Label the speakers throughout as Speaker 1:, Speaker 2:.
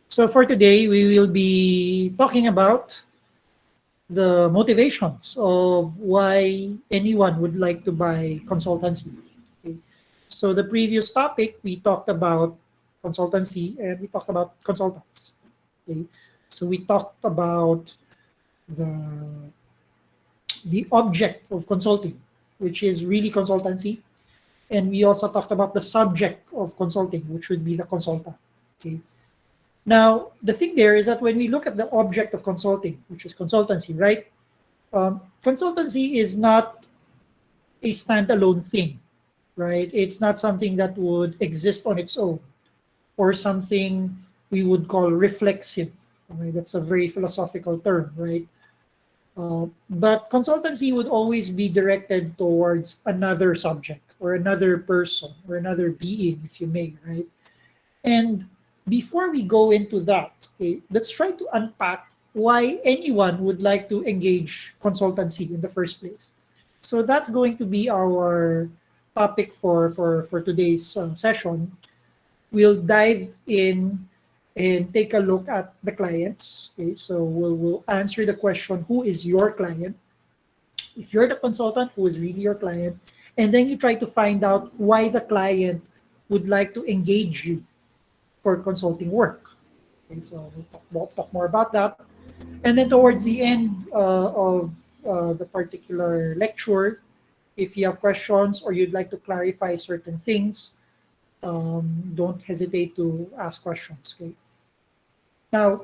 Speaker 1: So for today, we will be talking about the motivations of why anyone would like to buy consultancy. Okay. So the previous topic, we talked about consultancy and we talked about consultants. Okay. So we talked about the the object of consulting, which is really consultancy, and we also talked about the subject of consulting, which would be the consultant. Okay. Now, the thing there is that when we look at the object of consulting, which is consultancy, right? Consultancy is not a standalone thing, right? It's not something that would exist on its own or something we would call reflexive. Right? That's a very philosophical term, right? But consultancy would always be directed towards another subject or another person or another being, if you may, right? And before we go into that, okay, let's try to unpack why anyone would like to engage consultancy in the first place. So that's going to be our topic for today's session. We'll dive in and take a look at the clients. Okay, so we'll answer the question, who is your client? If you're the consultant, who is really your client? And then you try to find out why the client would like to engage you for consulting work. Okay, so we'll talk more about that. And then towards the end of the particular lecture, if you have questions or you'd like to clarify certain things, don't hesitate to ask questions. Okay. Now,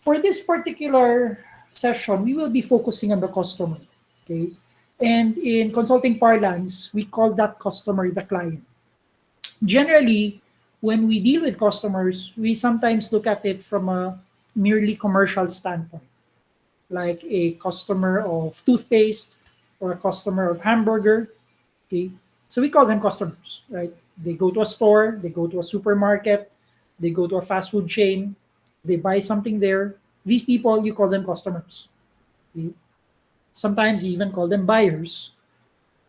Speaker 1: for this particular session, we will be focusing on the customer. Okay. And in consulting parlance, we call that customer the client. Generally, when we deal with customers, we sometimes look at it from a merely commercial standpoint, like a customer of toothpaste or a customer of hamburger. Okay, so we call them customers, right? They go to a store, they go to a supermarket, they go to a fast food chain, they buy something there. These people, you call them customers. Okay? Sometimes you even call them buyers.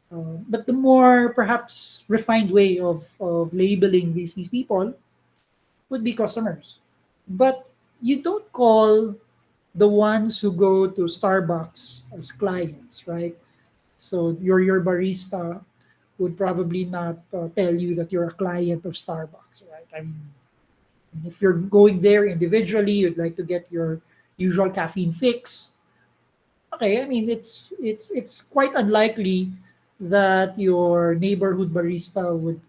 Speaker 1: But the more perhaps refined way of labeling these people would be customers. But you don't call the ones who go to Starbucks as clients, right? So your barista would probably not tell you that you're a client of Starbucks, right? I mean, if you're going there individually, you'd like to get your usual caffeine fix. Okay, I mean it's quite unlikely that your neighborhood barista would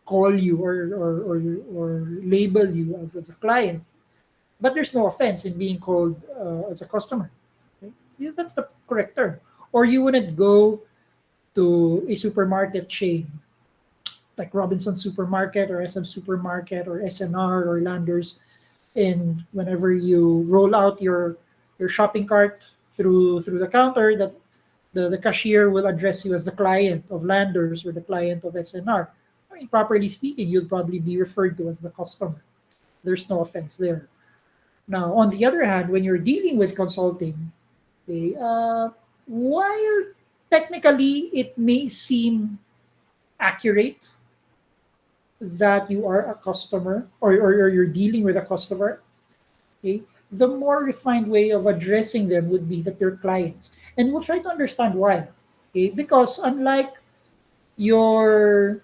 Speaker 1: call you or label you as a client. But there's no offense in being called as a customer. Okay? Yes, that's the correct term. Or you wouldn't go to a supermarket chain like Robinson Supermarket or SM Supermarket or SNR or Landers, and whenever you roll out your shopping cart through the counter, that the cashier will address you as the client of Landers or the client of SNR. I mean, properly speaking, you'll probably be referred to as the customer. There's no offense there. Now, on the other hand, when you're dealing with consulting, okay, while technically it may seem accurate that you are a customer or you're dealing with a customer, okay, the more refined way of addressing them would be that they're clients. And we'll try to understand why. Okay? Because unlike your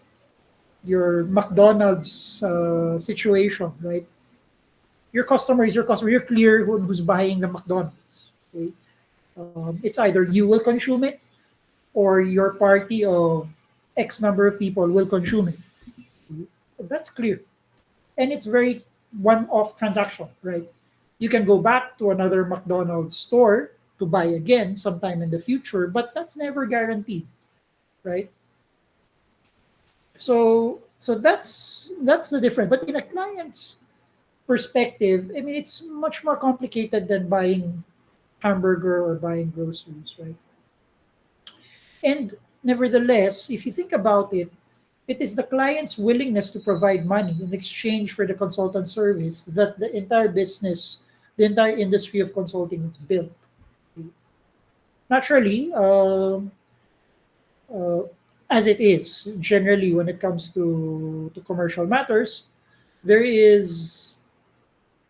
Speaker 1: your McDonald's situation, right? Your customer is your customer. You're clear who's buying the McDonald's. Okay? It's either you will consume it or your party of X number of people will consume it. That's clear. And it's very one-off transaction, right? You can go back to another McDonald's store to buy again sometime in the future, but that's never guaranteed, right? So that's the difference. But in a client's perspective, I mean, it's much more complicated than buying hamburger or buying groceries, right? And nevertheless, if you think about it, it is the client's willingness to provide money in exchange for the consultant service that the entire business, the entire industry of consulting is built. Naturally, uh, as it is generally when it comes to commercial matters, there is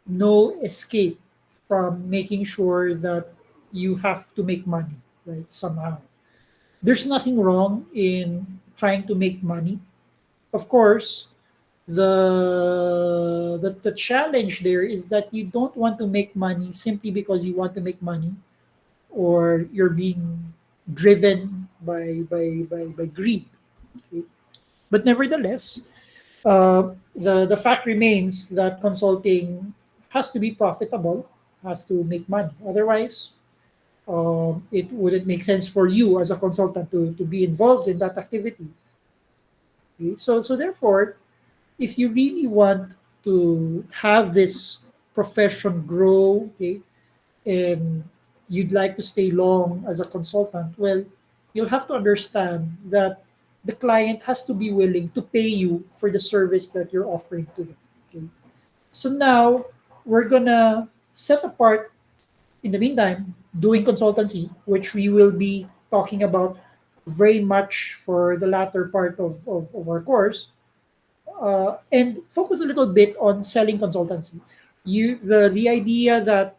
Speaker 1: no escape from making sure that you have to make money, right? Somehow. There's nothing wrong in trying to make money. Of course, the challenge there is that you don't want to make money simply because you want to make money, or you're being driven by greed. Okay? But nevertheless, the fact remains that consulting has to be profitable, has to make money. Otherwise, it wouldn't make sense for you as a consultant to be involved in that activity. Okay? So therefore, if you really want to have this profession grow, okay, and you'd like to stay long as a consultant, well, you'll have to understand that the client has to be willing to pay you for the service that you're offering to them. Okay? So now we're gonna set apart, in the meantime, doing consultancy, which we will be talking about very much for the latter part of our course, and focus a little bit on selling consultancy. The idea that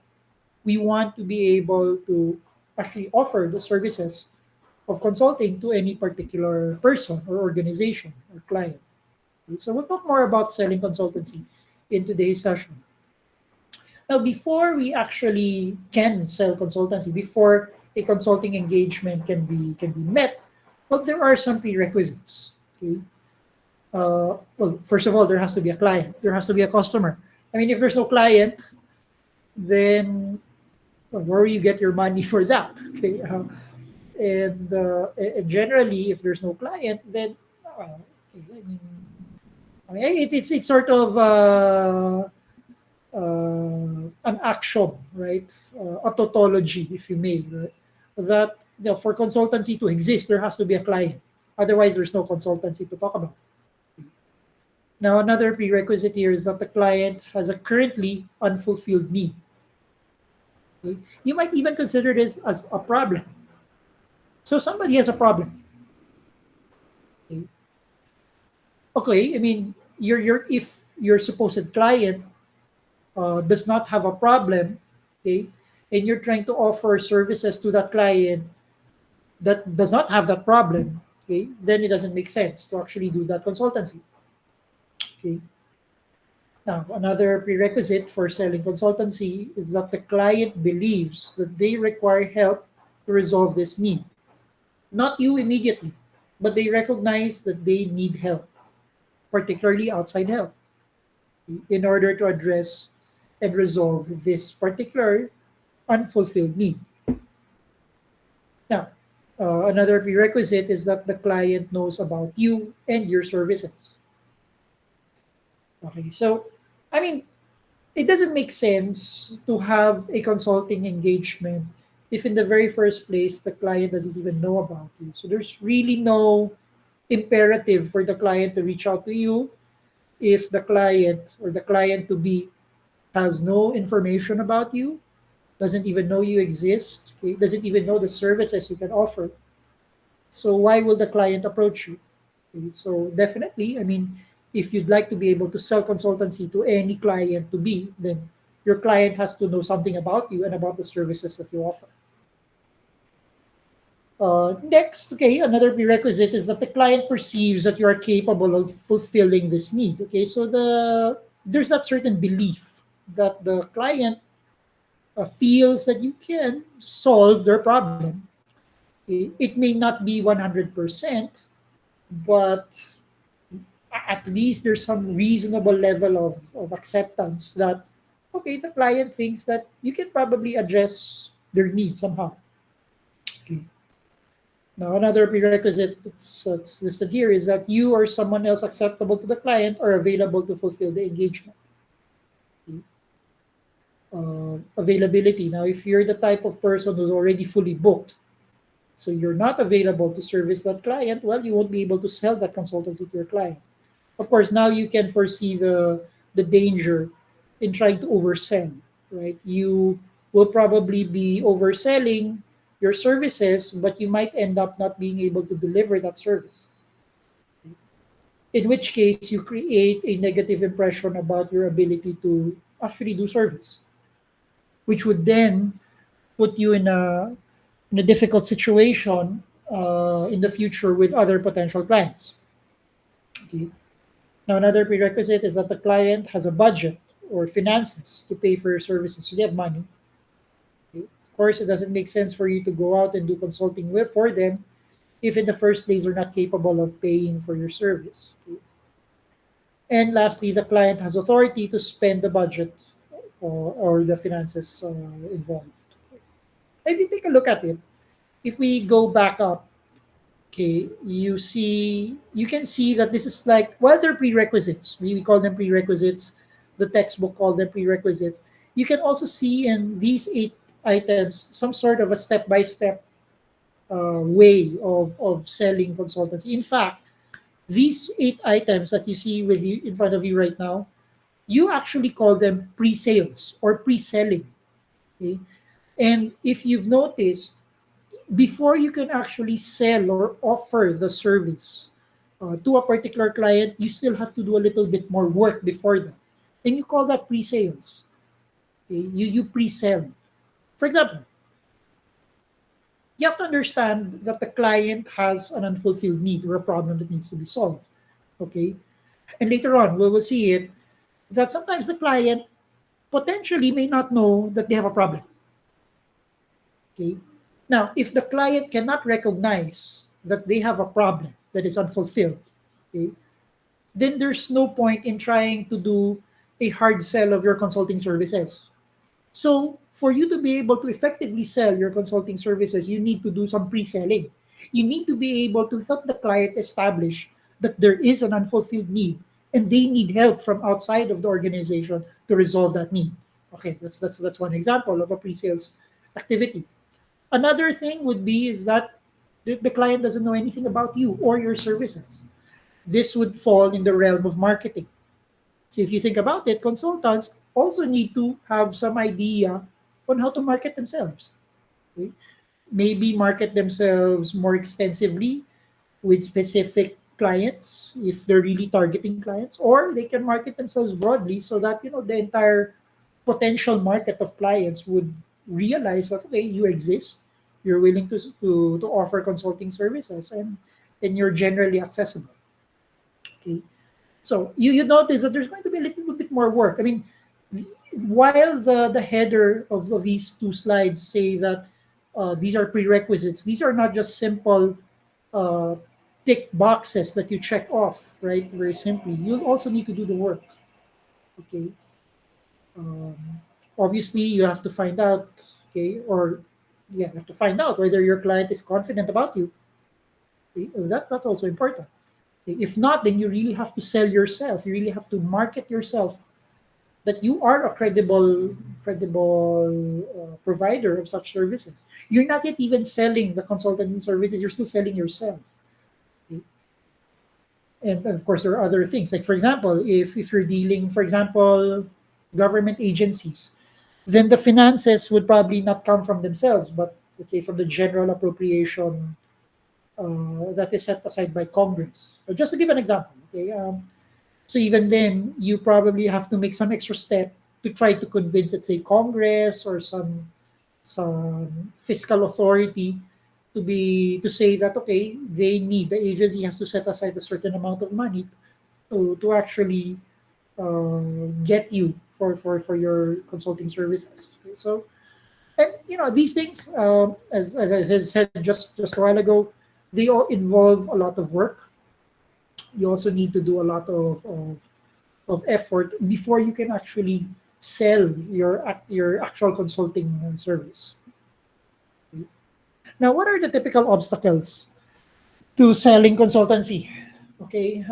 Speaker 1: we want to be able to actually offer the services of consulting to any particular person or organization or client. So we'll talk more about selling consultancy in today's session. Now, before we actually can sell consultancy, before a consulting engagement can be met, well, there are some prerequisites. Okay. Well, first of all, there has to be a client. There has to be a customer. I mean, if there's no client, then well, where will you get your money for that? Okay, and generally, if there's no client, then okay, it's sort of an action, right? A tautology, if you may, right? That for consultancy to exist, there has to be a client. Otherwise, there's no consultancy to talk about. Now, another prerequisite here is that the client has a currently unfulfilled need. Okay? You might even consider this as a problem. So somebody has a problem. Okay, okay, I mean, if your supposed client does not have a problem, okay, and you're trying to offer services to that client that does not have that problem, okay, then it doesn't make sense to actually do that consultancy. Okay. Now, another prerequisite for selling consultancy is that the client believes that they require help to resolve this need. Not you immediately, but they recognize that they need help, particularly outside help, in order to address and resolve this particular unfulfilled need. Now, another prerequisite is that the client knows about you and your services. Okay, so I mean, it doesn't make sense to have a consulting engagement if in the very first place the client doesn't even know about you. So there's really no imperative for the client to reach out to you if the client or the client to be has no information about you, doesn't even know you exist, okay, doesn't even know the services you can offer. So why will the client approach you? Okay, so definitely, I mean, if you'd like to be able to sell consultancy to any client to be, then your client has to know something about you and about the services that you offer. Next, okay, another prerequisite is that the client perceives that you are capable of fulfilling this need. Okay, so there's that certain belief that the client feels that you can solve their problem. It may not be 100%, but at least there's some reasonable level of acceptance that, okay, the client thinks that you can probably address their needs somehow. Okay. Now, another prerequisite that's listed here is that you or someone else acceptable to the client are available to fulfill the engagement. Okay. Availability. Now, if you're the type of person who's already fully booked, so you're not available to service that client, well, you won't be able to sell that consultancy to your client. Of course, now you can foresee the danger in trying to oversell, right? You will probably be overselling your services, but you might end up not being able to deliver that service. In which case, you create a negative impression about your ability actually do service, which would then put you in a difficult situation in the future with other potential clients. Okay. Now, another prerequisite is that the client has a budget or finances to pay for your services. So they have money. Okay. Of course, it doesn't make sense for you to go out and do consulting with for them if in the first place they're not capable of paying for your service. Okay. And lastly, the client has authority to spend the budget or the finances involved. If you take a look at it, if we go back up, okay, you can see that this is like, well, they're prerequisites. We call them prerequisites. The textbook called them prerequisites. You can also see in these 8 items some sort of a step-by-step way of selling consultancy. In fact, these 8 items that you see with you in front of you right now, you actually call them pre-sales or pre-selling. Okay? And if you've noticed, before you can actually sell or offer the service to a particular client, you still have to do a little bit more work before that. And you call that pre-sales. Okay? You pre-sell. For example, you have to understand that the client has an unfulfilled need or a problem that needs to be solved. Okay? And later on, we will see it that sometimes the client potentially may not know that they have a problem. Okay. Now, if the client cannot recognize that they have a problem that is unfulfilled, okay, then there's no point in trying to do a hard sell of your consulting services. So, for you to be able to effectively sell your consulting services, you need to do some pre selling. You need to be able to help the client establish that there is an unfulfilled need and they need help from outside of the organization to resolve that need. Okay, that's one example of a pre sales activity. Another thing would be is that the client doesn't know anything about you or your services. This would fall in the realm of marketing. So if you think about it, consultants also need to have some idea on how to market themselves. Okay? Maybe market themselves more extensively with specific clients if they're really targeting clients, or they can market themselves broadly so that the entire potential market of clients would realize that okay, you exist, you're willing to offer consulting services, and you're generally accessible. Okay, so you notice that there's going to be a little bit more work. I mean, while the header of these two slides say that these are prerequisites, these are not just simple uh, tick boxes that you check off, right? Very simply, you'll also need to do the work. Okay. Um, Obviously, you have to find out, okay, or yeah, you have to find out whether your client is confident about you. Okay? That's also important. Okay? If not, then you really have to sell yourself. You really have to market yourself that you are a credible provider of such services. You're not yet even selling the consultancy services. You're still selling yourself. Okay? And of course, there are other things. Like for example, if you're dealing, for example, government agencies, then the finances would probably not come from themselves, but let's say from the general appropriation that is set aside by Congress. So just to give an example, okay. So even then, you probably have to make some extra step to try to convince, let's say, Congress or some fiscal authority to say that okay, the agency has to set aside a certain amount of money to actually get you for your consulting services. Okay, so and these things, as I had said just a while ago, they all involve a lot of work. You also need to do a lot of effort before you can actually sell your actual consulting service. Now, what are the typical obstacles to selling consultancy? Okay,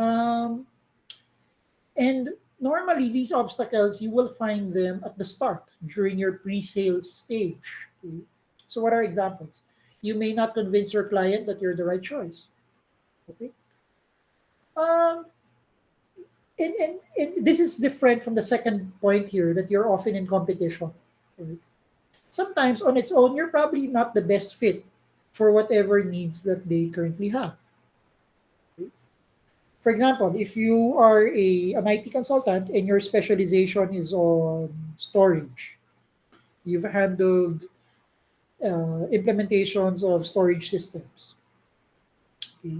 Speaker 1: and normally these obstacles you will find them at the start during your pre-sales stage. Okay? So, what are examples? You may not convince your client that you're the right choice. Okay, um, and this is different from the second point here that you're often in competition. Okay? Sometimes on its own, you're probably not the best fit for whatever needs that they currently have. For example, if you are an IT consultant and your specialization is on storage, you've handled implementations of storage systems, okay?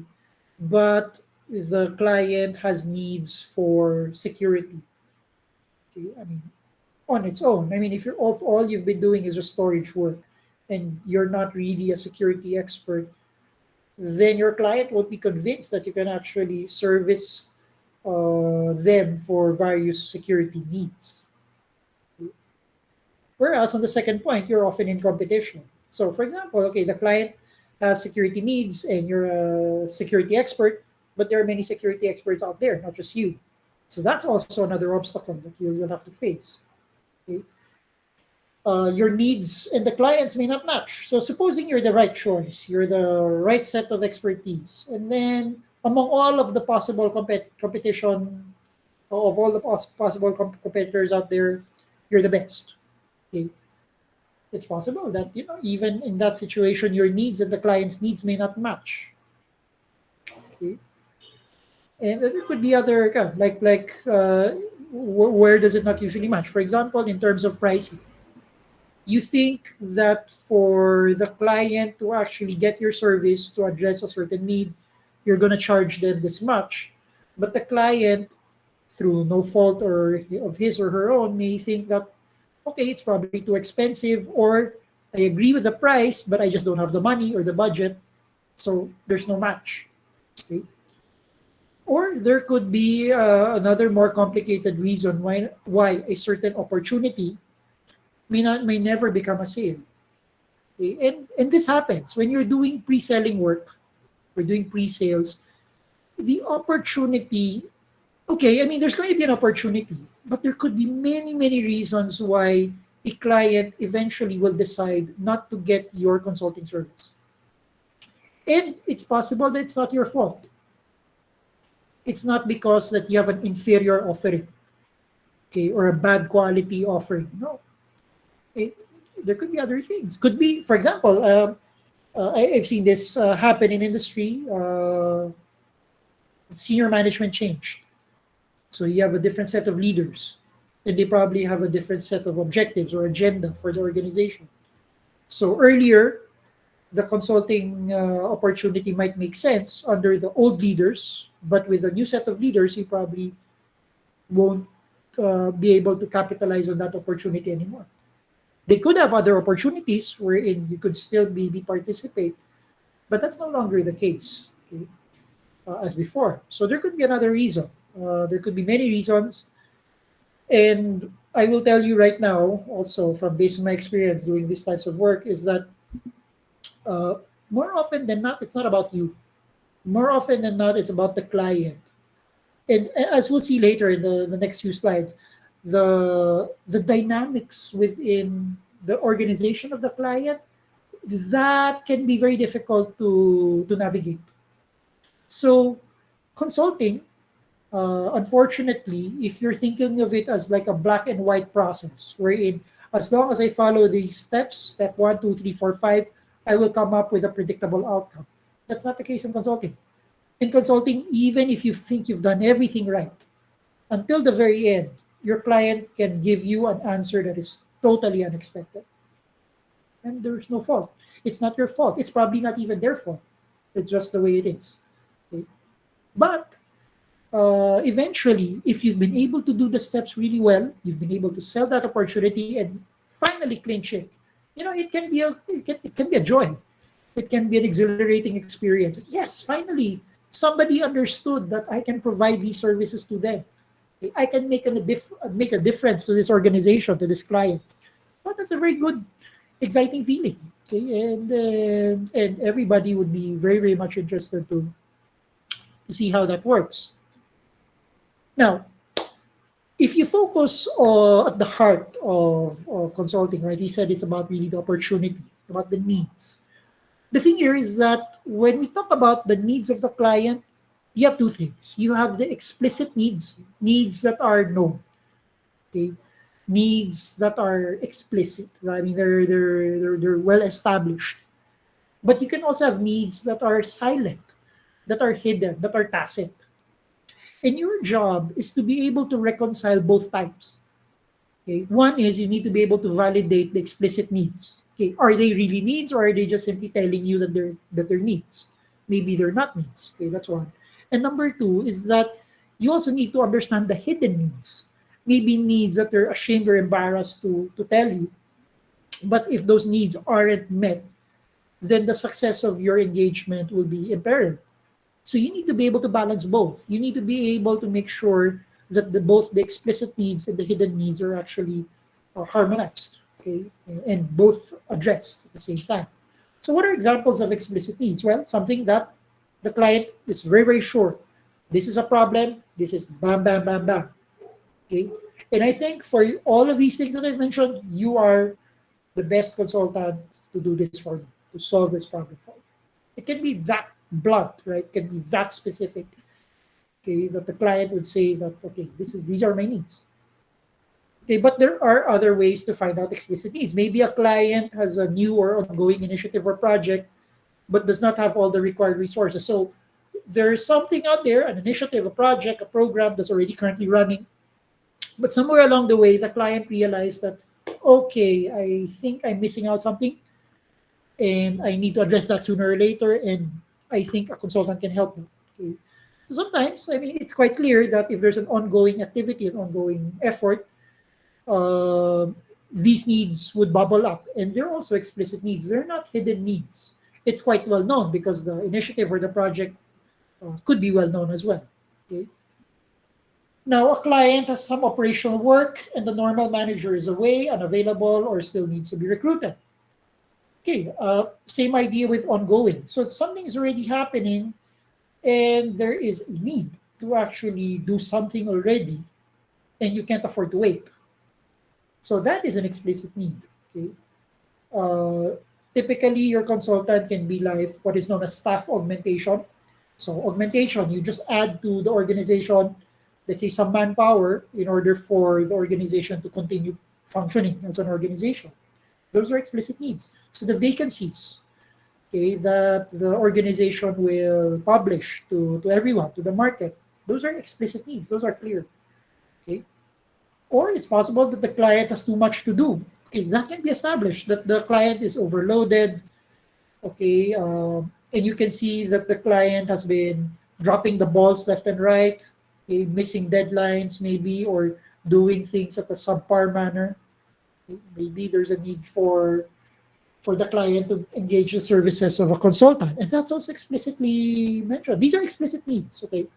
Speaker 1: But the client has needs for security. Okay? I mean, on its own. I mean, if you're of all you've been doing is just storage work, and you're not really a security expert, then your client won't be convinced that you can actually service them for various security needs. Whereas on the second point, you're often in competition. So, for example, okay, the client has security needs and you're a security expert, but there are many security experts out there, not just you. So, that's also another obstacle that you'll have to face. Okay? Your needs and the clients may not match. So, supposing you're the right choice, you're the right set of expertise, and then among all of the possible competition, of all the possible competitors out there, you're the best. Okay? It's possible that even in that situation your needs and the client's needs may not match. Okay? And there could be other where does it not usually match? For example, in terms of pricing, you think that for the client to actually get your service to address a certain need, you're going to charge them this much, but the client, through no fault or of his or her own, may think that okay, it's probably too expensive, or I agree with the price, but I just don't have the money or the budget, so there's no match. Okay? Or there could be another more complicated reason why a certain opportunity may never become a sale. Okay? And this happens when you're doing pre-selling work or doing pre-sales. The opportunity, okay, I mean, there's going to be an opportunity, but there could be many, many reasons why a client eventually will decide not to get your consulting service. And it's possible that it's not your fault. It's not because that you have an inferior offering, okay, or a bad quality offering. No, it, there could be other things. Could be, for example, I've seen this happen in industry. Senior management changed. So you have a different set of leaders, and they probably have a different set of objectives or agenda for the organization. So earlier, the consulting opportunity might make sense under the old leaders, but with a new set of leaders, you probably won't be able to capitalize on that opportunity anymore. They could have other opportunities wherein you could still be participate, but that's no longer the case, okay, as before. So there could be another reason. There could be many reasons, and I will tell you right now, also from based on my experience doing these types of work, is that uh, more often than not, it's not about you. More often than not, it's about the client. And as we'll see later in the next few slides, the dynamics within the organization of the client, that can be very difficult to navigate. So consulting, unfortunately, if you're thinking of it as like a black and white process, wherein as long as I follow these steps, step 1, 2, 3, 4, 5, I will come up with a predictable outcome. That's not the case in consulting. In consulting, even if you think you've done everything right, until the very end, your client can give you an answer that is totally unexpected. And there's no fault. It's not your fault. It's probably not even their fault. It's just the way it is. Okay? But eventually, if you've been able to do the steps really well, you've been able to sell that opportunity and finally clinch it. It can be a joy. It can be an exhilarating experience. Yes, finally, somebody understood that I can provide these services to them. I can make a difference to this organization, to this client. But that's a very good, exciting feeling. Okay, and everybody would be very, very much interested to see how that works. Now, if you focus at the heart of consulting, right? We said it's about really the opportunity, about the needs. The thing here is that when we talk about the needs of the client, you have two things. You have the explicit needs that are known, okay, needs that are explicit, right? I mean, they're well established. But you can also have needs that are silent, that are hidden, that are tacit. And your job is to be able to reconcile both types. Okay? One is you need to be able to validate the explicit needs. Okay, are they really needs, or are they just simply telling you that they're needs? Maybe they're not needs. Okay, that's one. And number two is that you also need to understand the hidden needs. Maybe needs that they're ashamed or embarrassed to tell you. But if those needs aren't met, then the success of your engagement will be imperiled. So you need to be able to balance both. You need to be able to make sure that both the explicit needs and the hidden needs are actually harmonized, okay, and both addressed at the same time. So what are examples of explicit needs? Well, something that the client is very, very sure. This is a problem. This is bam, bam, bam, bam. Okay. And I think for all of these things that I've mentioned, you are the best consultant to do this for you, to solve this problem for you. It can be that blunt, right? It can be that specific. Okay, that the client would say that, okay, these are my needs. Okay, but there are other ways to find out explicit needs. Maybe a client has a new or ongoing initiative or project, but does not have all the required resources. So there's something out there, an initiative, a project, a program that's already currently running. But somewhere along the way, the client realized that, okay, I think I'm missing out something and I need to address that sooner or later. And I think a consultant can help them. Okay. So sometimes, I mean, it's quite clear that if there's an ongoing activity, an ongoing effort, uh, these needs would bubble up. And they're also explicit needs. They're not hidden needs. It's quite well known because the initiative or the project could be well known as well. Okay. Now, a client has some operational work and the normal manager is away, unavailable, or still needs to be recruited. Okay, same idea with ongoing. So if something is already happening and there is a need to actually do something already and you can't afford to wait. So that is an explicit need. Okay. Uh, Typically, your consultant can be like what is known as staff augmentation. So augmentation, you just add to the organization, let's say some manpower in order for the organization to continue functioning as an organization. Those are explicit needs. So the vacancies, okay, that the organization will publish to everyone, to the market, those are explicit needs. Those are clear. Okay. Or it's possible that the client has too much to do. Okay, that can be established, that the client is overloaded. Okay, and you can see that the client has been dropping the balls left and right, okay, missing deadlines maybe, or doing things at a subpar manner. Okay, maybe there's a need for the client to engage the services of a consultant, and that's also explicitly mentioned. These are explicit needs. Okay,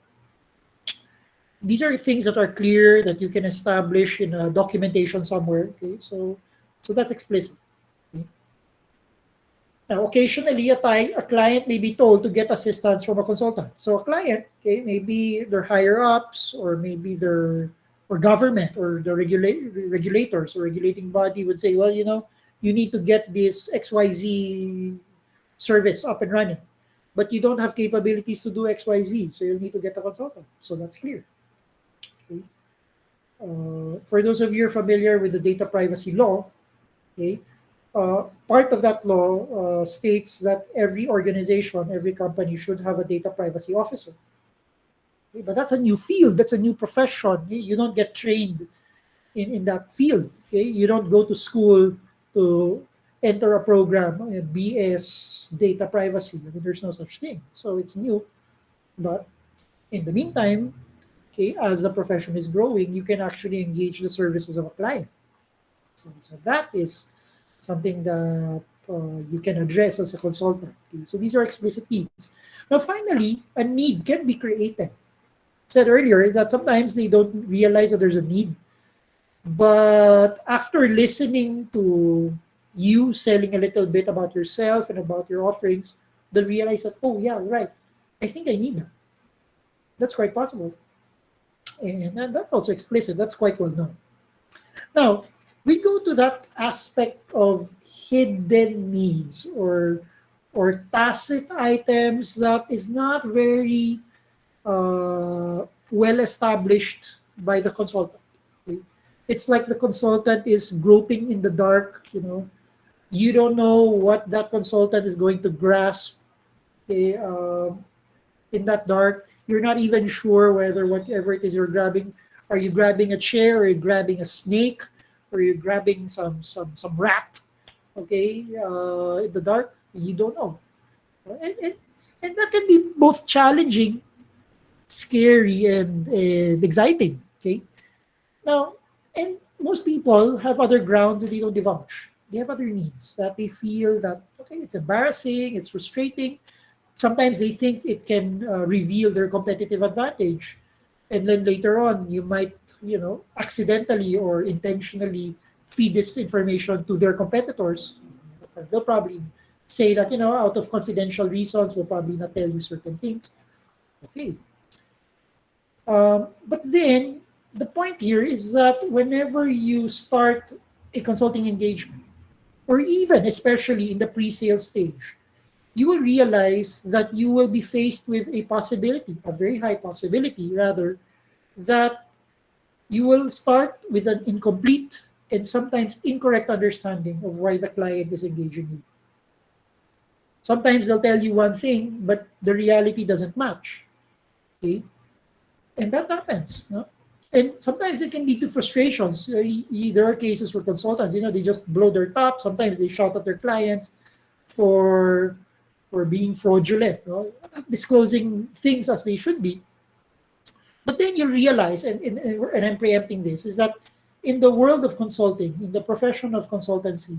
Speaker 1: these are things that are clear that you can establish in a documentation somewhere. Okay, so that's explicit. Okay? Now, occasionally, a client may be told to get assistance from a consultant. So a client, okay, maybe their higher ups, or maybe their or government or the regulators or regulating body would say, well, you need to get this XYZ service up and running, but you don't have capabilities to do XYZ, so you'll need to get a consultant. So that's clear. Okay. For those of you who are familiar with the data privacy law, okay, part of that law states that every organization, every company should have a data privacy officer. Okay, but that's a new field, that's a new profession. You don't get trained in that field. Okay? You don't go to school to enter a program, BS data privacy. I mean, there's no such thing. So it's new. But in the meantime, okay, as the profession is growing, you can actually engage the services of a client. So that is something that you can address as a consultant. Okay? So these are explicit needs. Now, finally, a need can be created. Said earlier is that sometimes they don't realize that there's a need, but after listening to you selling a little bit about yourself and about your offerings, they'll realize that, oh yeah, right, I think I need that. That's quite possible, and that's also explicit. That's quite well known. Now we go to that aspect of hidden needs or tacit items that is not very well established by the consultant. Okay? It's like the consultant is groping in the dark. You don't know what that consultant is going to grasp, okay, in that dark, You're not even sure whether whatever it is you're grabbing, are you grabbing a chair, or are you grabbing a snake, or are you grabbing some rat, okay, in the dark? You don't know. And that can be both challenging, scary, and exciting, okay? Now, and most people have other grounds that they don't divulge. They have other needs that they feel that, okay, it's embarrassing, it's frustrating. Sometimes they think it can reveal their competitive advantage. And then later on, you might, accidentally or intentionally feed this information to their competitors. They'll probably say that, out of confidential reasons, we'll probably not tell you certain things. Okay. But then the point here is that whenever you start a consulting engagement, or even especially in the pre-sale stage, you will realize that you will be faced with a possibility, a very high possibility rather, that you will start with an incomplete and sometimes incorrect understanding of why the client is engaging you. Sometimes they'll tell you one thing, but the reality doesn't match. Okay? And that happens. No? And sometimes it can lead to frustrations. There are cases where consultants, they just blow their top. Sometimes they shout at their clients for being fraudulent, not disclosing things as they should be. But then you realize, and I'm preempting this, is that in the world of consulting, in the profession of consultancy,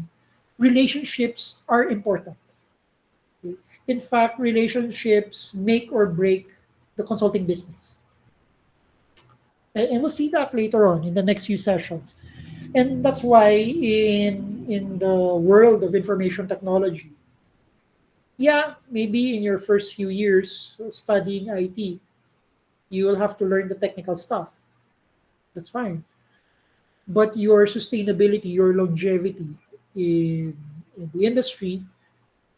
Speaker 1: relationships are important. Okay? In fact, relationships make or break the consulting business. And we'll see that later on in the next few sessions. And that's why in the world of information technology, yeah, maybe in your first few years studying IT, you will have to learn the technical stuff. That's fine. But your sustainability, your longevity in the industry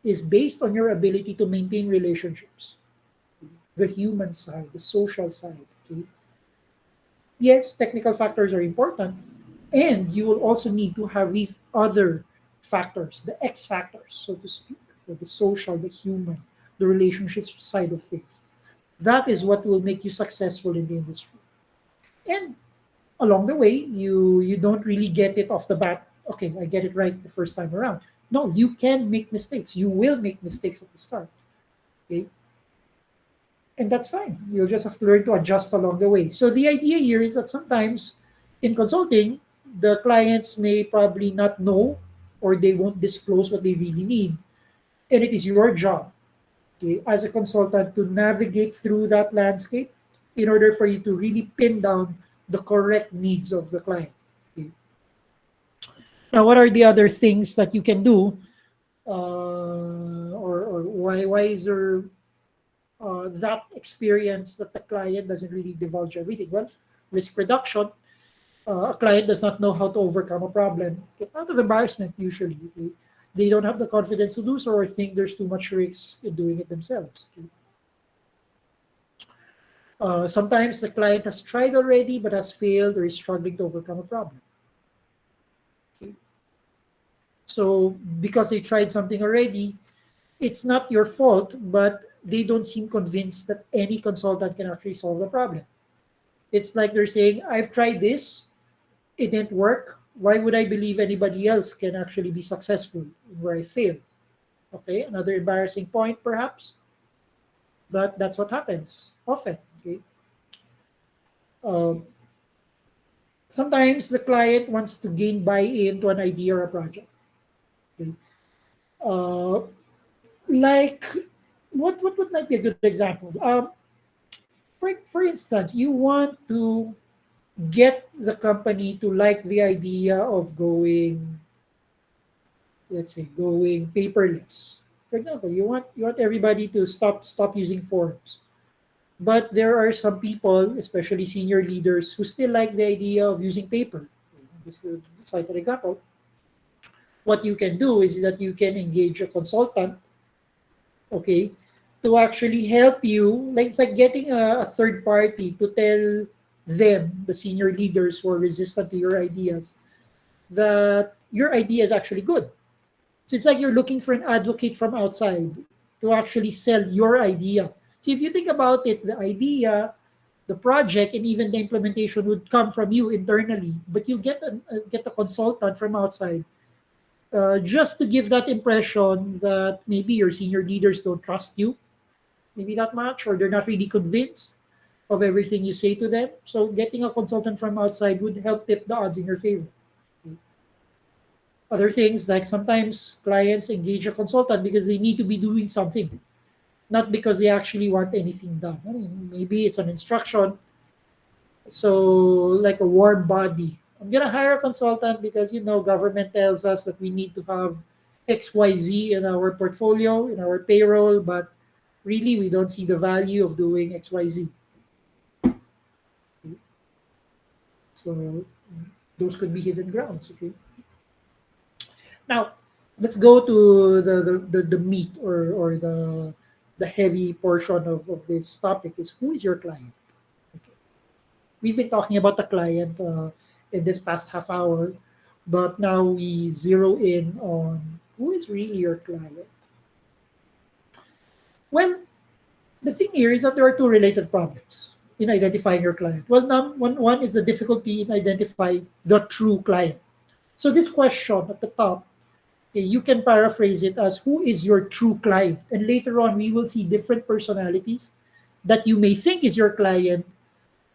Speaker 1: is based on your ability to maintain relationships, the human side, the social side. Okay? Yes, technical factors are important, and you will also need to have these other factors, the X factors, so to speak, the social, the human, the relationship side of things. That is what will make you successful in the industry. And along the way, you don't really get it off the bat. Okay, I get it right the first time around. No, you can make mistakes. You will make mistakes at the start. Okay, and that's fine. You'll just have to learn to adjust along the way. So the idea here is that sometimes in consulting, the clients may probably not know or they won't disclose what they really need. And it is your job, okay, as a consultant to navigate through that landscape in order for you to really pin down the correct needs of the client. Okay. Now, what are the other things that you can do? Or why is there that experience that the client doesn't really divulge everything? Well, risk reduction. A client does not know how to overcome a problem out of embarrassment, usually. Okay? They don't have the confidence to do so or think there's too much risk in doing it themselves. Okay? Sometimes the client has tried already but has failed or is struggling to overcome a problem. Okay? So because they tried something already, it's not your fault, but they don't seem convinced that any consultant can actually solve the problem. It's like they're saying, I've tried this, it didn't work. Why would I believe anybody else can actually be successful where I failed? Okay, another embarrassing point perhaps, but that's what happens often. Okay, um, sometimes the client wants to gain buy-in to an idea or a project. Okay, uh, like what might be a good example? For instance, you want to get the company to like the idea of going, let's say, going paperless. For example, you want everybody to stop using forms. But there are some people, especially senior leaders, who still like the idea of using paper. Just to cite an example, what you can do is that you can engage a consultant, okay, to actually help you. Like it's like getting a third party to tell them, the senior leaders who are resistant to your ideas, that your idea is actually good. So it's like you're looking for an advocate from outside to actually sell your idea So if you think about it, the idea, the project, and even the implementation would come from you internally, but you get a consultant from outside, just to give that impression that maybe your senior leaders don't trust you, maybe that much, or they're not really convinced of everything you say to them. So getting a consultant from outside would help tip the odds in your favor. Other things, like sometimes clients engage a consultant because they need to be doing something, not because they actually want anything done. I mean, maybe it's an instruction. So, like a warm body. I'm gonna hire a consultant because government tells us that we need to have XYZ in our portfolio, in our payroll, but really we don't see the value of doing XYZ. So those could be hidden grounds. Okay. Now let's go to the meat, or the heavy portion of this topic is, who is your client? Okay. We've been talking about the client in this past half hour, but now we zero in on who is really your client. Well, the thing here is that there are two related problems in identifying your client. Well, one is the difficulty in identifying the true client. So this question at the top, okay, you can paraphrase it as, who is your true client? And later on, we will see different personalities that you may think is your client,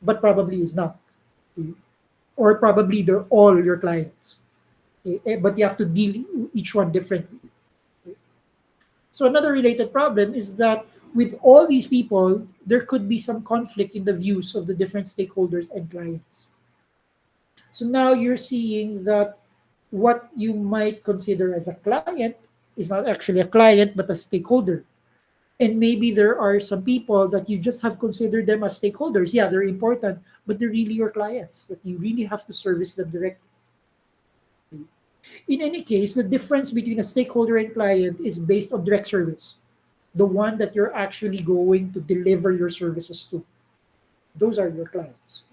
Speaker 1: but probably is not. Okay? Or probably they're all your clients. Okay? But you have to deal each one differently. Okay? So another related problem is that with all these people, there could be some conflict in the views of the different stakeholders and clients. So now you're seeing that what you might consider as a client is not actually a client, but a stakeholder. And maybe there are some people that you just have considered them as stakeholders. Yeah, they're important, but they're really your clients, that you really have to service them directly. In any case, the difference between a stakeholder and client is based on direct service, the one that you're actually going to deliver your services to. Those are your clients.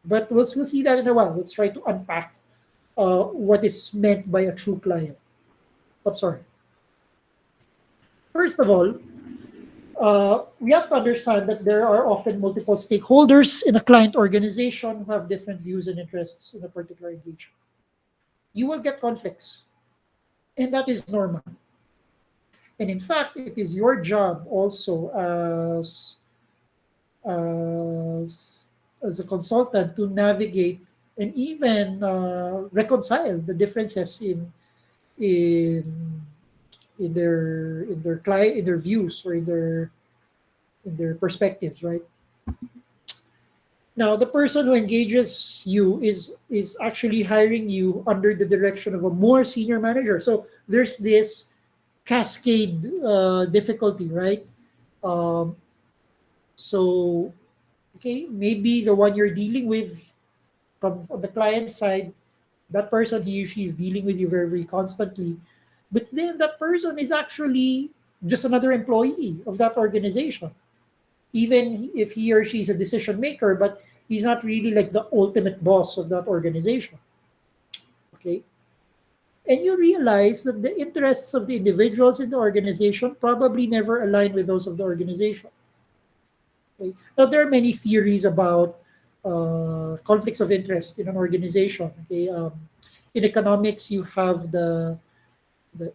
Speaker 1: But we'll see that in a while. Let's try to unpack what is meant by a true client. Oh, sorry. First of all, we have to understand that there are often multiple stakeholders in a client organization who have different views and interests in a particular engagement. You will get conflicts, and that is normal. And in fact, it is your job also as a consultant to navigate and even reconcile the differences in their client, in their views, or in their perspectives, right? Now, the person who engages you is actually hiring you under the direction of a more senior manager. So there's this cascade difficulty, right? Um, so, okay, maybe the one you're dealing with from the client side, that person, he or she, is dealing with you very, very constantly. But then that person is actually just another employee of that organization, even if he or she is a decision maker, but he's not really like the ultimate boss of that organization. Okay. And you realize that the interests of the individuals in the organization probably never align with those of the organization. Okay? Now, there are many theories about conflicts of interest in an organization. Okay? In economics, you have the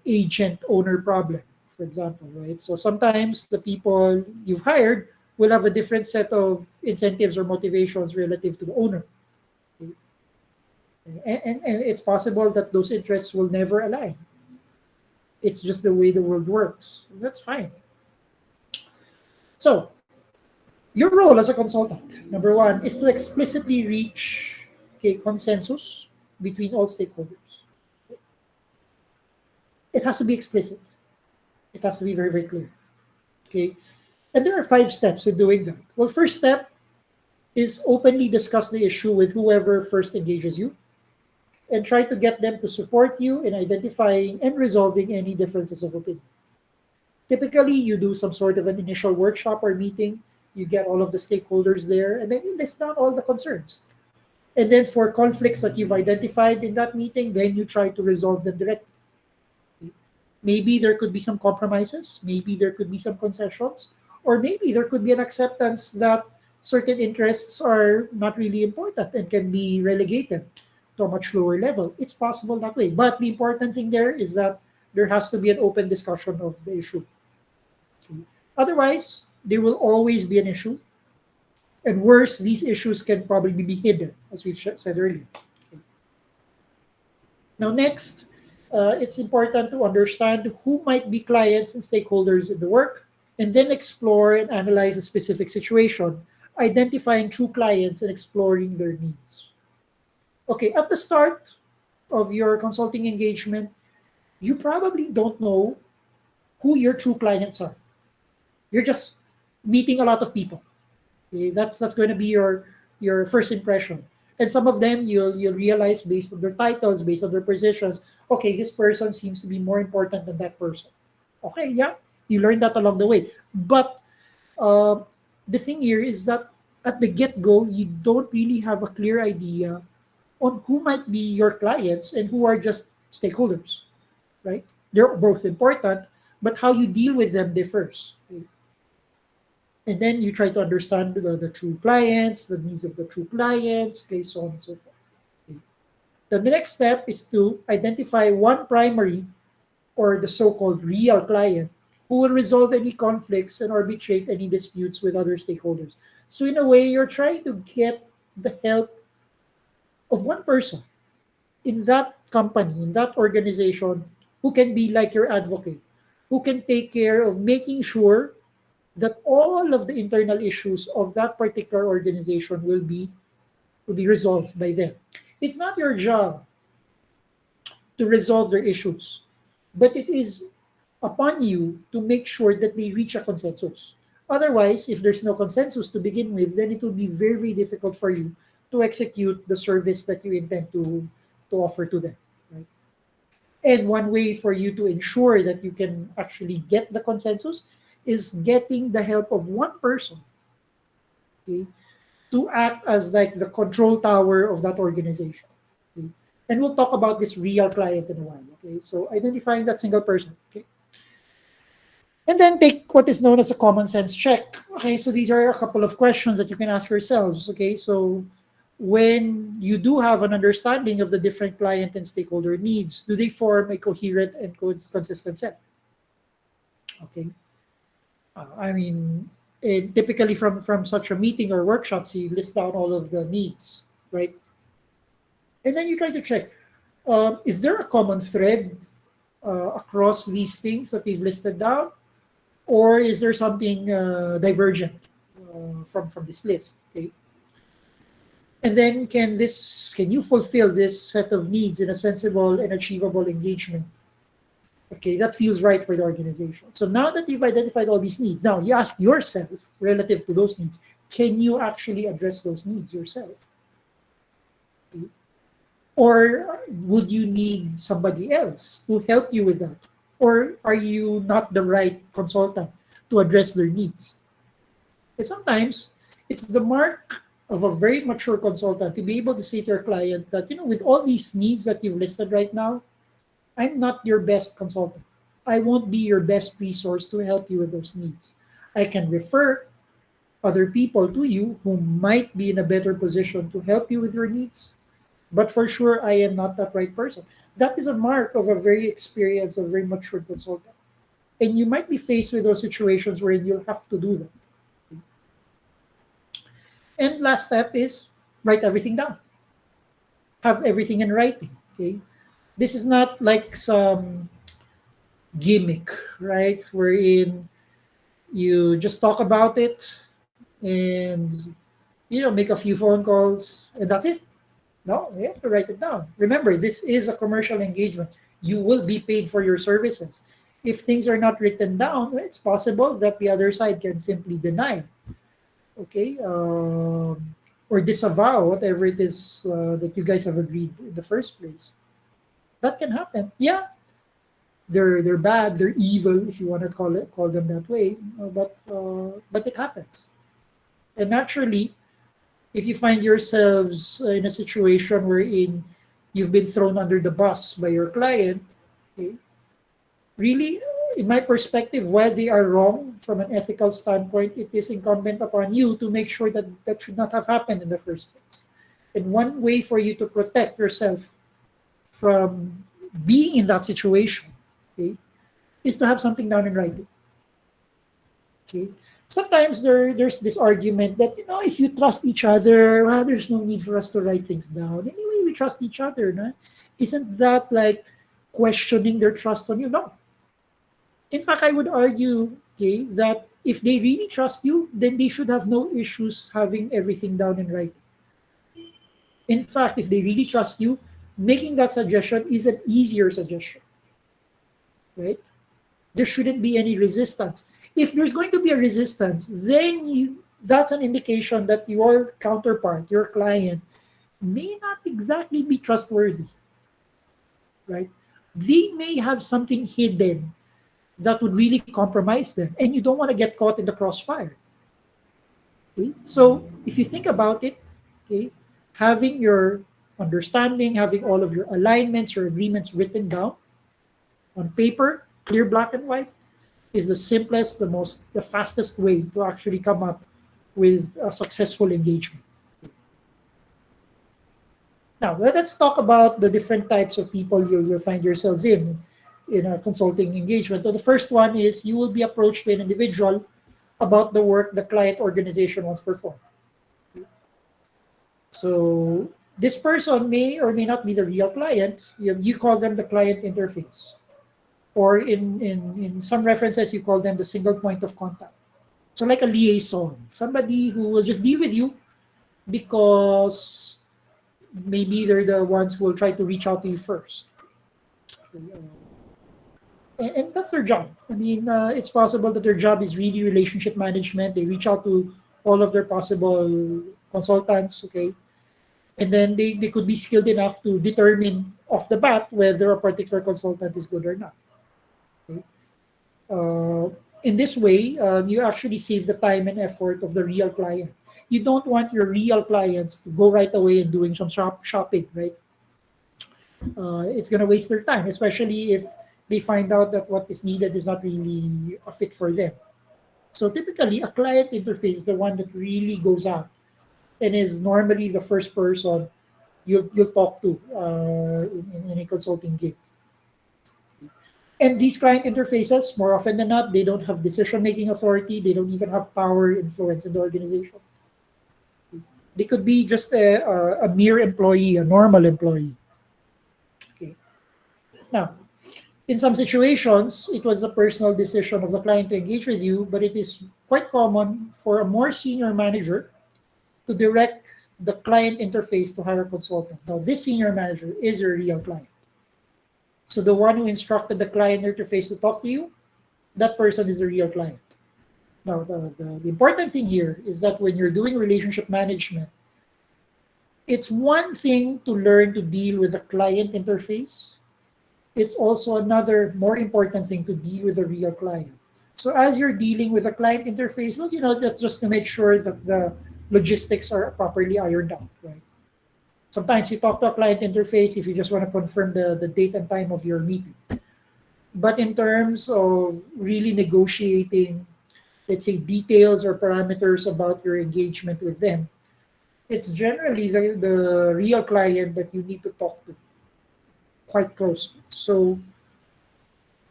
Speaker 1: agent owner problem, for example, right? So sometimes the people you've hired will have a different set of incentives or motivations relative to the owner. Okay? And it's possible that those interests will never align. It's just the way the world works. That's fine. So, your role as a consultant, number one, is to explicitly reach, okay, consensus between all stakeholders. It has to be explicit. It has to be very, very clear. Okay. And there are 5 steps in doing that. Well, first step is openly discuss the issue with whoever first engages you, and try to get them to support you in identifying and resolving any differences of opinion. Typically, you do some sort of an initial workshop or meeting. You get all of the stakeholders there, and then you list down all the concerns. And then for conflicts that you've identified in that meeting, then you try to resolve them directly. Maybe there could be some compromises. Maybe there could be some concessions. Or maybe there could be an acceptance that certain interests are not really important and can be relegated to a much lower level. It's possible that way. But the important thing there is that there has to be an open discussion of the issue. Okay. Otherwise, there will always be an issue. And worse, these issues can probably be hidden, as we've said earlier. Okay. Now, next, it's important to understand who might be clients and stakeholders in the work, and then explore and analyze a specific situation, identifying true clients and exploring their needs. Okay, at the start of your consulting engagement, you probably don't know who your true clients are. You're just meeting a lot of people. Okay, that's going to be your first impression. And some of them you'll realize based on their titles, based on their positions, okay, this person seems to be more important than that person. Okay, yeah, you learn that along the way. But uh, the thing here is that at the get-go, you don't really have a clear idea on who might be your clients and who are just stakeholders, right? They're both important, but how you deal with them differs. Okay? And then you try to understand the true clients, the needs of the true clients, okay, so on and so forth. Okay. The next step is to identify one primary or the so-called real client who will resolve any conflicts and arbitrate any disputes with other stakeholders. So in a way, you're trying to get the help of one person in that company, in that organization, who can be like your advocate, who can take care of making sure that all of the internal issues of that particular organization will be resolved by them. It's not your job to resolve their issues, but it is upon you to make sure that they reach a consensus. Otherwise, if there's no consensus to begin with, then it will be very, very difficult for you to execute the service that you intend to offer to them. Right? And one way for you to ensure that you can actually get the consensus is getting the help of one person, okay, to act as like the control tower of that organization. Okay? And we'll talk about this real client in a while. Okay, so identifying that single person. Okay, and then take what is known as a common sense check. Okay, so these are a couple of questions that you can ask yourselves. Okay, so when you do have an understanding of the different client and stakeholder needs, do they form a coherent and consistent set? Okay. I mean, typically from such a meeting or workshops, you list down all of the needs, right? And then you try to check, is there a common thread across these things that they've listed down, or is there something divergent from this list? Okay. And then can you fulfill this set of needs in a sensible and achievable engagement? Okay, that feels right for the organization. So now that you've identified all these needs, now you ask yourself relative to those needs, can you actually address those needs yourself? Okay. Or would you need somebody else to help you with that? Or are you not the right consultant to address their needs? And sometimes it's the mark of a very mature consultant to be able to say to your client that, with all these needs that you've listed right now, I'm not your best consultant. I won't be your best resource to help you with those needs. I can refer other people to you who might be in a better position to help you with your needs, but for sure, I am not that right person. That is a mark of a very experienced, a very mature consultant. And you might be faced with those situations where you'll have to do that. And last step is write everything down. Have everything in writing. Okay. This is not like some gimmick, right? Wherein you just talk about it and make a few phone calls and that's it. No, you have to write it down. Remember, this is a commercial engagement. You will be paid for your services. If things are not written down, it's possible that the other side can simply deny, okay, or disavow whatever it is that you guys have agreed in the first place. That can happen. Yeah, they're bad, they're evil, if you want to call them that way. But it happens. And naturally, if you find yourselves in a situation wherein you've been thrown under the bus by your client, okay, really, in my perspective, while they are wrong from an ethical standpoint, it is incumbent upon you to make sure that that should not have happened in the first place. And one way for you to protect yourself from being in that situation, okay, is to have something down in writing. Okay. Sometimes there's this argument that, if you trust each other, well, there's no need for us to write things down. Anyway, we trust each other, no? Isn't that like questioning their trust on you? No. In fact, I would argue, okay, that if they really trust you, then they should have no issues having everything down in writing. In fact, if they really trust you, making that suggestion is an easier suggestion, right? There shouldn't be any resistance. If there's going to be a resistance, then that's an indication that your counterpart, your client, may not exactly be trustworthy, right? They may have something hidden that would really compromise them, and you don't want to get caught in the crossfire. Okay? So if you think about it, okay, having your understanding, having all of your alignments, your agreements written down on paper, clear black and white, is the simplest, the fastest way to actually come up with a successful engagement. Now, let's talk about the different types of people you'll find yourselves in a consulting engagement. So the first one is you will be approached by an individual about the work the client organization wants performed. So this person may or may not be the real client. You call them the client interface. Or in some references, you call them the single point of contact. So like a liaison, somebody who will just deal with you because maybe they're the ones who will try to reach out to you first. And that's their job. I mean, it's possible that their job is really relationship management. They reach out to all of their possible consultants, okay? And then they could be skilled enough to determine off the bat whether a particular consultant is good or not. Okay? In this way, you actually save the time and effort of the real client. You don't want your real clients to go right away and doing some shopping, right? It's going to waste their time, especially if they find out that what is needed is not really a fit for them. So typically, a client interface is the one that really goes out and is normally the first person you'll talk to in a consulting gig. And these client interfaces, more often than not, they don't have decision-making authority. They don't even have power influence in the organization. They could be just a mere employee, a normal employee. Okay. Now, in some situations, it was a personal decision of the client to engage with you, but it is quite common for a more senior manager to direct the client interface to hire a consultant. Now, this senior manager is your real client. So the one who instructed the client interface to talk to you, that person is the real client. Now, the important thing here is that when you're doing relationship management, it's one thing to learn to deal with the client interface. It's also another more important thing to deal with the real client. So as you're dealing with the client interface, well, that's just to make sure that the logistics are properly ironed out, right? Sometimes you talk to a client interface if you just want to confirm the date and time of your meeting. But in terms of really negotiating, let's say, details or parameters about your engagement with them, it's generally the real client that you need to talk to quite closely. So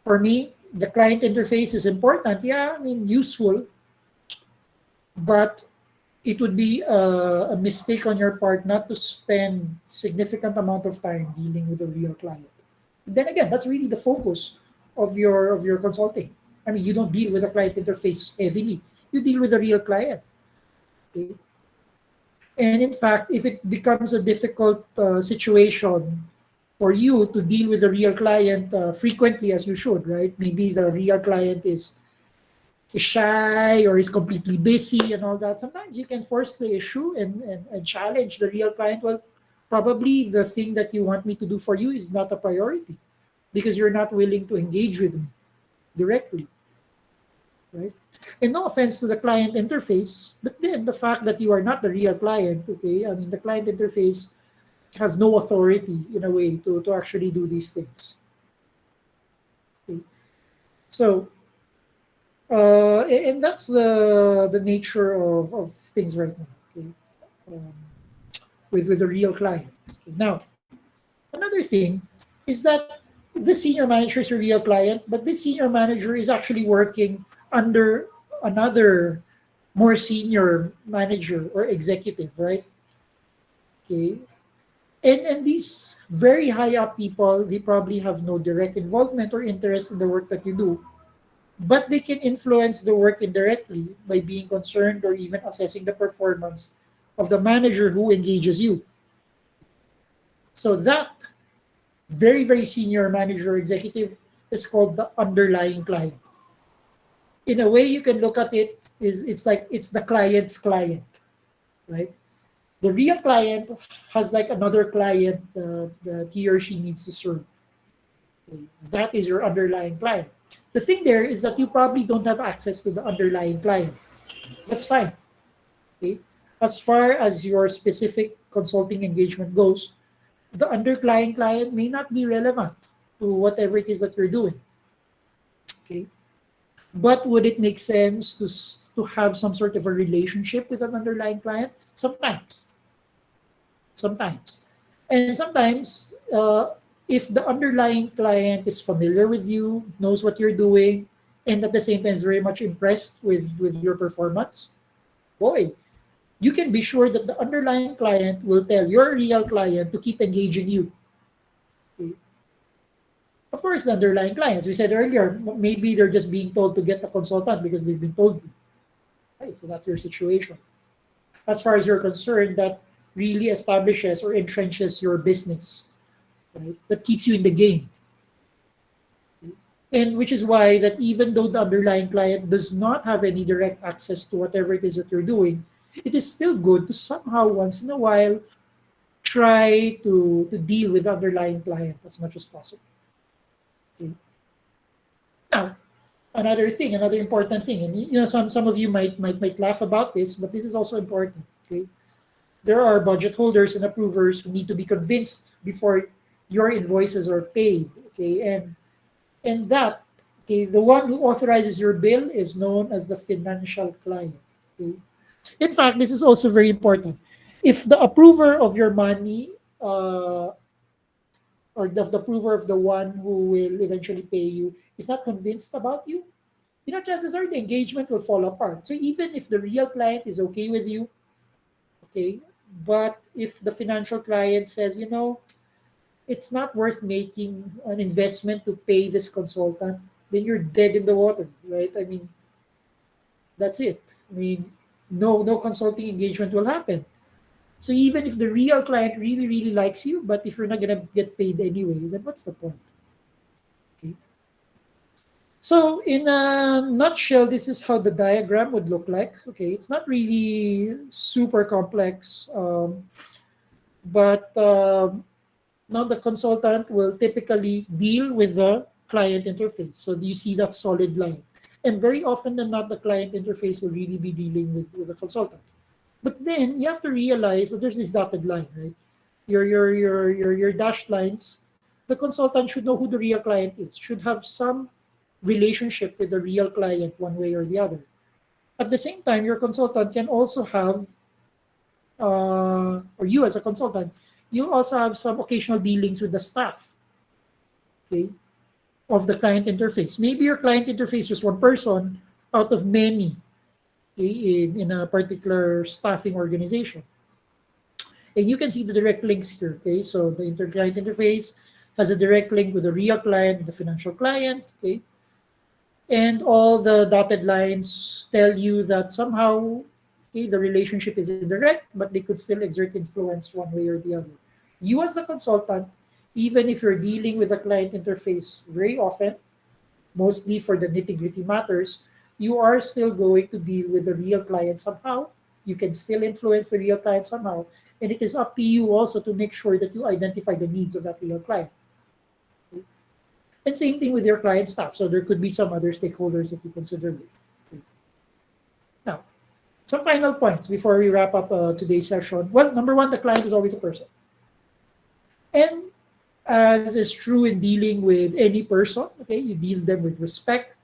Speaker 1: for me, the client interface is important. Yeah, I mean, useful, but it would be a mistake on your part not to spend significant amount of time dealing with a real client. Then again, that's really the focus of your consulting. I mean, you don't deal with a client interface heavily. You deal with a real client. Okay? And in fact, if it becomes a difficult situation for you to deal with a real client frequently as you should, right? Maybe the real client is shy or is completely busy and all that. Sometimes you can force the issue and challenge the real client. Well, probably the thing that you want me to do for you is not a priority because you're not willing to engage with me directly, right? And no offense to the client interface, but then the fact that you are not the real client, okay? I mean, the client interface has no authority in a way to actually do these things. Okay? So, and that's the nature of things right now. Okay, um, with the real clients. Okay. Now, another thing is that the senior manager is a real client, but this senior manager is actually working under another more senior manager or executive, right? Okay. And these very high up people, they probably have no direct involvement or interest in the work that you do, but they can influence the work indirectly by being concerned or even assessing the performance of the manager who engages you. So that very, very senior manager or executive is called the underlying client. In a way, you can look at it is it's like it's the client's client, right? The real client has like another client that he or she needs to serve. Okay? That is your underlying client. The thing there is that you probably don't have access to the underlying client. That's fine. Okay? As far as your specific consulting engagement goes, the underlying client may not be relevant to whatever it is that you're doing. Okay? But would it make sense to have some sort of a relationship with an underlying client? Sometimes. Sometimes. And sometimes, if the underlying client is familiar with you, knows what you're doing, and at the same time is very much impressed with your performance, boy, you can be sure that the underlying client will tell your real client to keep engaging you. Okay? Of course, the underlying clients, we said earlier, maybe they're just being told to get a consultant because they've been told to. Right? So that's your situation. As far as you're concerned, that really establishes or entrenches your business, right? That keeps you in the game. And which is why that even though the underlying client does not have any direct access to whatever it is that you're doing, it is still good to somehow once in a while try to deal with the underlying client as much as possible. Okay. Now, another thing, another important thing, and some of you might laugh about this, but this is also important. Okay, there are budget holders and approvers who need to be convinced before your invoices are paid. Okay, and that, okay, the one who authorizes your bill is known as the financial client. Okay, in fact, this is also very important. If the approver of your money, or the approver of the one who will eventually pay you, is not convinced about you, chances are the engagement will fall apart. So even if the real client is okay with you, okay, but if the financial client says, it's not worth making an investment to pay this consultant, then you're dead in the water, right? I mean, that's it. I mean, no consulting engagement will happen. So even if the real client really, really likes you, but if you're not gonna get paid anyway, then what's the point? Okay. So in a nutshell, this is how the diagram would look like. Okay, it's not really super complex, but now the consultant will typically deal with the client interface. So you see that solid line. And very often than not, the client interface will really be dealing with the consultant. But then you have to realize that there's this dotted line, right? Your dashed lines, the consultant should know who the real client is, should have some relationship with the real client one way or the other. At the same time, your consultant can also have, or you as a consultant, you also have some occasional dealings with the staff, okay, of the client interface. Maybe your client interface is just one person out of many, okay, in a particular staffing organization. And you can see the direct links here. Okay, so the client interface has a direct link with the real client and the financial client. Okay, and all the dotted lines tell you that somehow, okay, the relationship is indirect, but they could still exert influence one way or the other. You as a consultant, even if you're dealing with the client interface very often, mostly for the nitty-gritty matters, you are still going to deal with the real client somehow. You can still influence the real client somehow. And it is up to you also to make sure that you identify the needs of that real client. Okay? And same thing with your client staff. So there could be some other stakeholders that you consider with. Okay. Now, some final points before we wrap up today's session. Well, number one, the client is always a person. And as is true in dealing with any person, okay, you deal them with respect,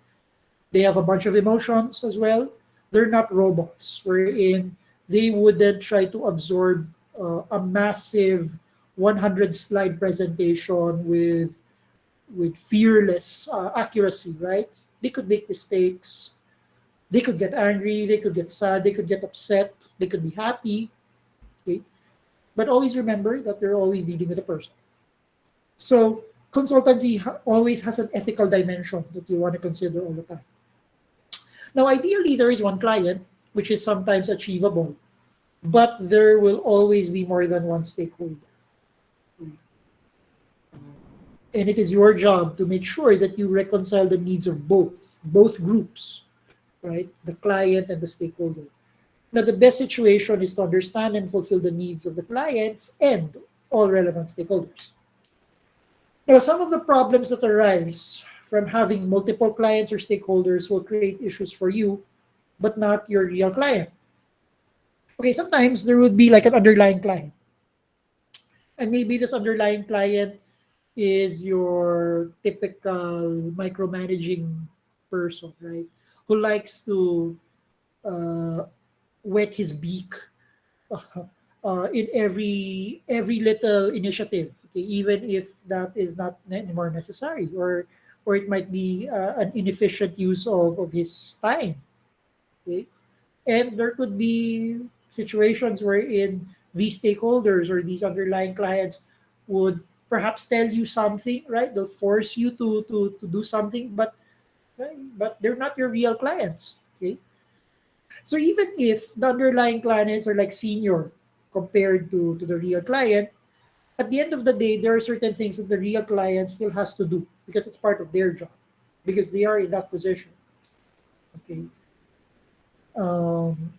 Speaker 1: They have a bunch of emotions as well. They're not robots, wherein they wouldn't try to absorb a massive 100 slide presentation with fearless accuracy, right? They could make mistakes. They could get angry. They could get sad. They could get upset. They could be happy. Okay? But always remember that they're always dealing with a person. So consultancy always has an ethical dimension that you want to consider all the time. Now, ideally, there is one client, which is sometimes achievable, but there will always be more than one stakeholder. And it is your job to make sure that you reconcile the needs of both groups, right? The client and the stakeholder. Now, the best situation is to understand and fulfill the needs of the clients and all relevant stakeholders. Now, some of the problems that arise from having multiple clients or stakeholders will create issues for you, but not your real client. Okay, sometimes there would be like an underlying client. And maybe this underlying client is your typical micromanaging person, right? Who likes to uh, wet his beak in every little initiative, okay, even if that is not anymore necessary, or it might be an inefficient use of his time. Okay, and there could be situations wherein these stakeholders or these underlying clients would perhaps tell you something, right? They'll force you to do something, but they're not your real clients. Okay, so even if the underlying clients are like senior compared to the real client, at the end of the day, there are certain things that the real client still has to do because it's part of their job, because they are in that position. Okay. Um,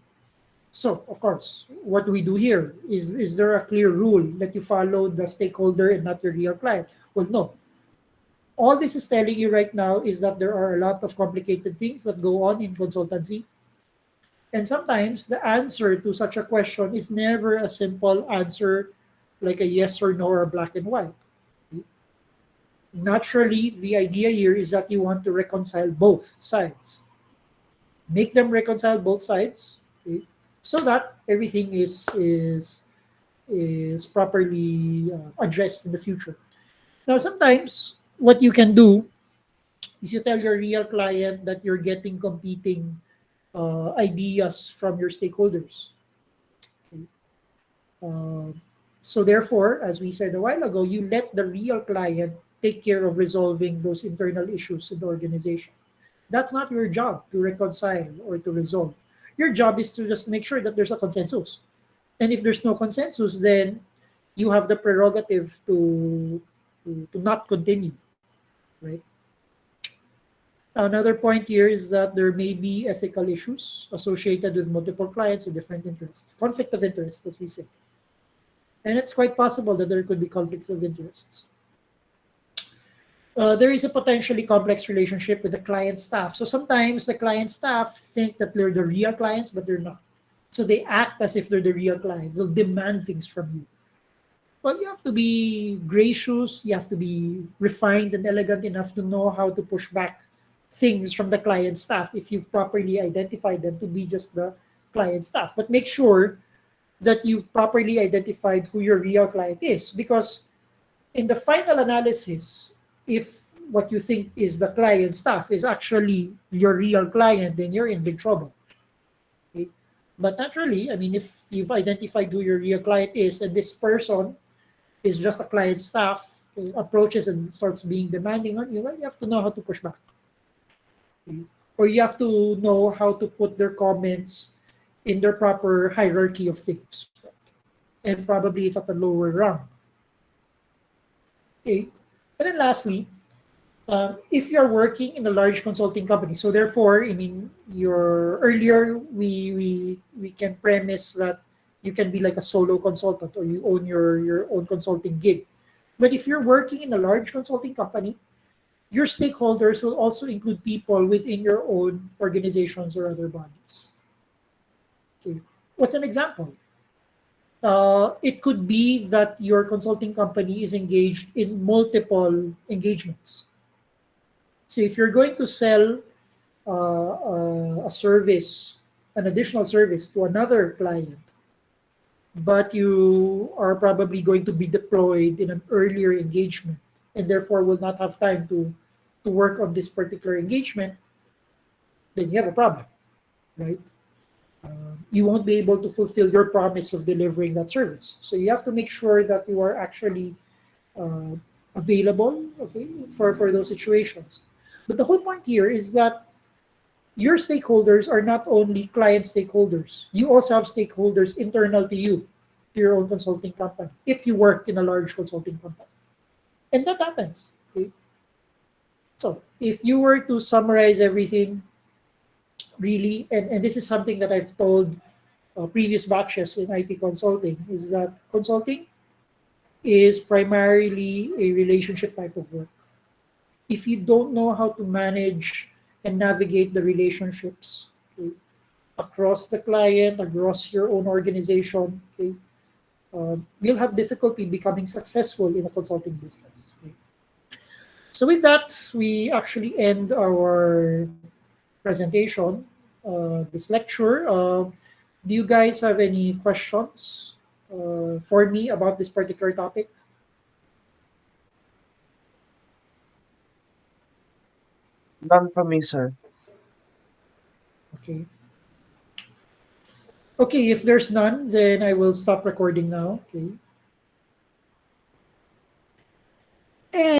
Speaker 1: so, of course, what do we do here? Is there a clear rule that you follow the stakeholder and not your real client? Well, no. All this is telling you right now is that there are a lot of complicated things that go on in consultancy. And sometimes the answer to such a question is never a simple answer like a yes or no or a black and white. Naturally, the idea here is that you want to reconcile both sides. Make them reconcile both sides, okay, so that everything is properly addressed in the future. Now, sometimes what you can do is you tell your real client that you're getting competing ideas from your stakeholders. Okay. Um, so therefore, as we said a while ago, you let the real client take care of resolving those internal issues in the organization. That's not your job to reconcile or to resolve. Your job is to just make sure that there's a consensus. And if there's no consensus, then you have the prerogative to not continue, right? Another point here is that there may be ethical issues associated with multiple clients with different interests, conflict of interest, as we say. And it's quite possible that there could be conflicts of interests. There is a potentially complex relationship with the client staff. So sometimes the client staff think that they're the real clients, but they're not. So they act as if they're the real clients. They'll demand things from you. Well, you have to be gracious. You have to be refined and elegant enough to know how to push back things from the client staff if you've properly identified them to be just the client staff. But make sure that you've properly identified who your real client is, because in the final analysis, if what you think is the client staff is actually your real client, then you're in big trouble. Okay? But naturally, I mean, if you've identified who your real client is and this person is just a client staff, approaches and starts being demanding on you, well, you have to know how to push back. Okay? Or you have to know how to put their comments in their proper hierarchy of things. And probably it's at a lower rung. Okay. And then lastly, if you're working in a large consulting company, so therefore, I mean, your earlier we can premise that you can be like a solo consultant or you own your own consulting gig. But if you're working in a large consulting company, your stakeholders will also include people within your own organizations or other bodies. Okay. What's an example? It could be that your consulting company is engaged in multiple engagements. So if you're going to sell a service, an additional service to another client, but you are probably going to be deployed in an earlier engagement and therefore will not have time to work on this particular engagement, then you have a problem, right? You won't be able to fulfill your promise of delivering that service. So you have to make sure that you are actually uh, available, okay, for those situations. But the whole point here is that your stakeholders are not only client stakeholders. You also have stakeholders internal to you, to your own consulting company, if you work in a large consulting company. And that happens. Okay? So if you were to summarize everything, really, and this is something that I've told previous batches in IT consulting, is that consulting is primarily a relationship type of work. If you don't know how to manage and navigate the relationships, okay, across the client, across your own organization, okay, you'll have difficulty becoming successful in a consulting business. Okay? So with that, we actually end our presentation, this lecture. Do you guys have any questions for me about this particular topic?
Speaker 2: None from me, sir.
Speaker 1: Okay. Okay, if there's none, then I will stop recording now. Okay.